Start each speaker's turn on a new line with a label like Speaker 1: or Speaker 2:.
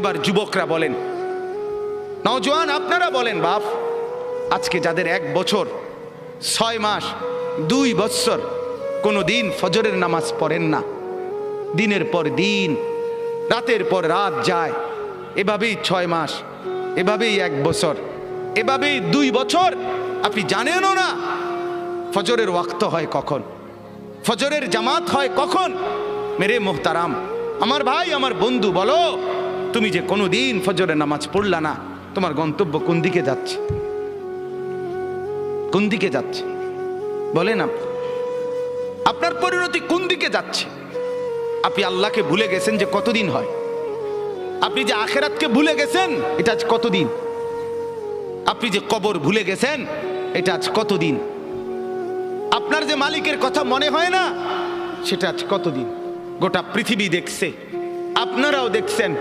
Speaker 1: এবার যুবকরা বলেন, নওজোয়ান আপনারা বলেন, বাপ আজকে যাদের 1 বছর 6 মাস 2 বছর কোনো দিন ফজরের নামাজ পড়েন না, দিনের পর দিন রাতের পর রাত যায়, এভাবেই 6 মাস, এভাবেই 1 বছর, এভাবেই 2 বছর, আপনি জানেনও না ফজরের ওয়াক্ত হয় কখন, ফজরের জামাত হয় কখন। মেরে মোহতারাম, আমার ভাই, আমার বন্ধু, বলো তুমি যে কোনো দিন ফজরের নামাজ পড়লা না, তোমার গন্তব্য কোন দিকে যাচ্ছে? কোন দিকে যাচ্ছে বলেন? আপনার পরিণতি কোন দিকে যাচ্ছে? আপনি আল্লাহকে ভুলে গেছেন যে কতদিন হয়, আপনি যে আখেরাতকে ভুলে গেছেন এটা আজ কতদিন, আপনি যে কবর ভুলে গেছেন এটা আজ কতদিন, আপনার যে মালিকের কথা মনে হয় না সেটা আজ কতদিন। গোটা পৃথিবী দেখছে, আপনারাও দেখছেন,